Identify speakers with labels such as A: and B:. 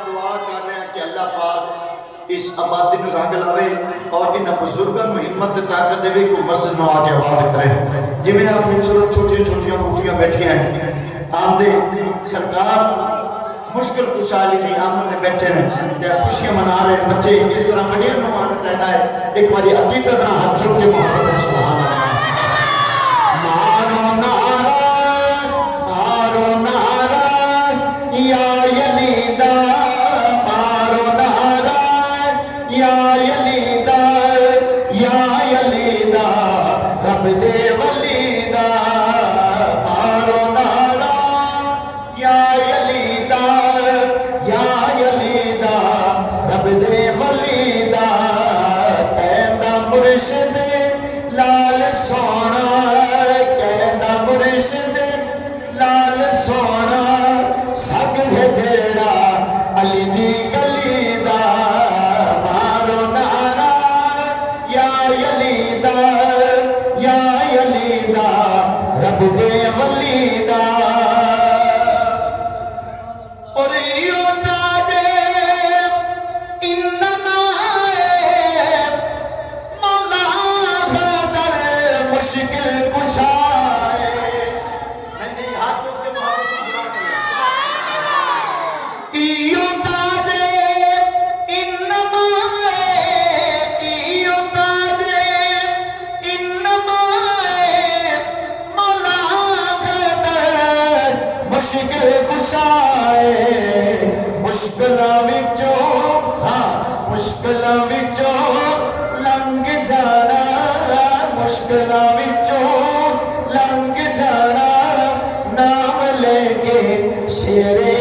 A: दुआ कर रहे हैं कि अल्लाह पाक इस आबादी में रंग लावे और इन बुजुर्गों को हिम्मत ताकत देवे को मस्जिद में आके आबाद करे। जिमें आप खूबसूरत छोटिया छोटिया मूर्तियां बैठिया हैं आमदे सरकार मुश्किल खुशहाली की आमद में बैठे हैं खुशियां मना रहे हैं बच्चे। इस तरह वडिया को आना चाहिए है। एक बार अकीदत ना हाथ चुक के मोहब्बत सुभान अल्लाह मारो नारा या यलीदा मारो नारा या यलीदा रब दे वलीदा मारो नारा या यलीदा रब दे वलीदा कहंदा मुर्शिद लाल सोना कहंदा मुर्शिद लाल सोना सग है जेड़ा अली दी गली दा मारो नारा या यलीदा रब दे वलीदा और यो ताजे इन्नमा मौला गदर मुश्किल कुशाए। मैंने हाथ चुक के इयो ताजे इन्नमा मौला गदर मुश्किल कुशाए। मुश्किलां विचों हाँ मुश्किलां विचों लंघ जाना मुश्किलां विचों लंघ जाना नाम लेके शेरे